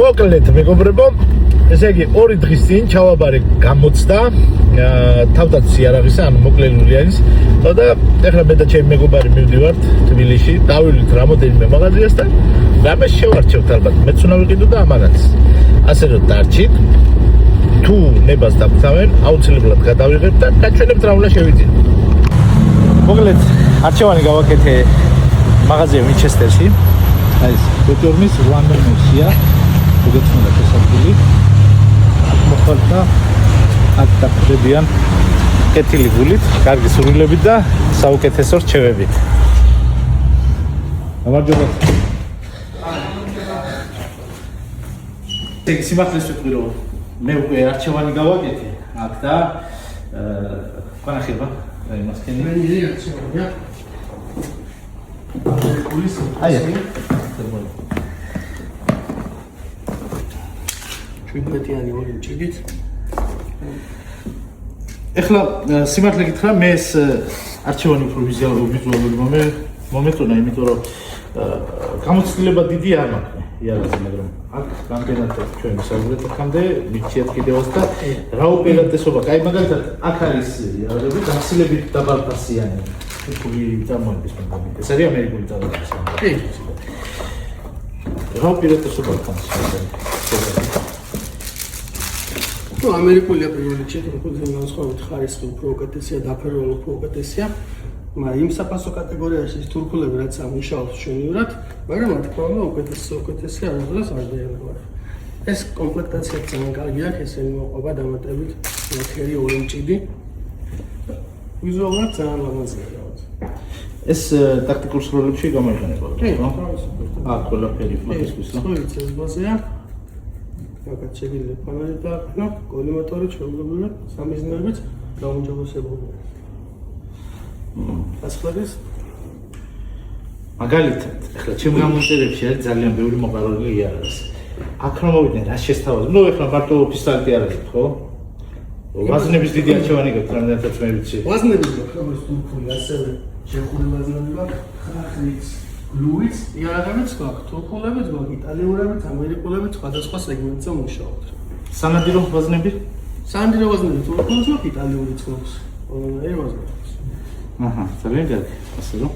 მოკლედ მეგობრებო, ესე იგი ორი დღის წინ ჩავაბარე გამოცდა თავდაცვის იარაღისა, ანუ მოკლებული არის და ეხლა მე და ჩემი მეგობარი მივდივართ თბილისში, დავივლით რამოდენიმე მაღაზიასთან და ამას შევარჩევთ ალბათ, მეც უნდა ვიყიდო და ამანაც. ასე რომ დარჩით, თუ ნებას დაგთავენ, აუცილებლად გადავიღებ და გაჩვენებთ რა უნდა შევიძინო. მოკლედ, არჩევანი გავაკეთე მაღაზია ვინჩესტერში. აი ეს ბეტორმის 8 ნომერია. გეცნობა შესაძლებელი. მოხალხა აქ დაგდებიან კეთილი გულით, კარგი სურვილებით და საუკეთესო რჩევებით. გამარჯობა. ეგ სიმართლეს ვიტყვი რომ მე უკვე არჩევანი გავაკეთე აქ და ყანახება და იმას ქენი. მე ისი არჩევანია. აი ჩვენეთიანი ორი ჭიდით. ეხლა სიმართლე გითხრა მე ეს არჩევანი უფრო ვიზუალური მომეწონა, იმიტომ რომ გამოცდილება დიდი არ მაქვს იარაღზე, მაგრამ აქ რამდენად ჩვენ ვისაუბრეთ აქამდე, მიქცეთ კიდევაც და რა უპირატესობა, აი მაგალითად აქ არის იარაღები გასილებით დაბალფასიანი. ფული დამოების მომენტი. ეს არის ამერიკული დაბალფასიანი. კი. რა უპირატესობა აქვს? ну ამერიკული პირველი ჩეთროპოზე განსხვავებით ხარისხი უფრო უკეთესია, დაფერვალი უფრო უკეთესია. მაგრამ იმ საფასო კატეგორიაში ის თურქულები რაც ამუშავებს ჩვენივრად, მაგრამ რა თქმა უნდა უკეთესია არასდროს არ დაერგვა. ეს კომპლექტაცია ძალიან კარგი აქვს, ესე მოყვება დამატებით ნახევარი ორი მჭიდი. ვიზუალურად ძალიან ლამაზია რაღაც. ეს ტაქტიკურ სროლებში გამოიყენება, ხო? ყველაფერი ფოტოსთვის, ხო? ეს ბაზაა. Dacă cegile panele da, no, collimatorul ჩვეულებრივი სამიზნეებით გაუმჯობესებულია. ასკლარის მაგალითად, ახლა ჩემ გამონტერებში არის ძალიან ბევრი მოყარული იარაღი. აქ რომ მოვიდნენ რა შესთავაზ. ну, ახლა მარტო პისტოლეტი არ არის, ხო? ვაზნების დიდი არჩევანი გაქვს, რამდენადაც მე ვიცი. ვაზნების გაქვს, თურქული ასევე ჩეხური ვაზნები გაქვს, ხახრიც ლუიც იარაღებიც გაქვს, თურქულებიც გაქვს, იტალიურებიც, ამერიკულებიც, სხვადასხვა სეგმენტზე მუშაობთ. სანადირო ვაზნები? სანადირო ვაზნები თურქულს გაქვს, იტალიურიც გაქვს. ყველანაირი ვაზნები. აჰა, ძალიან კარგი. ასე რომ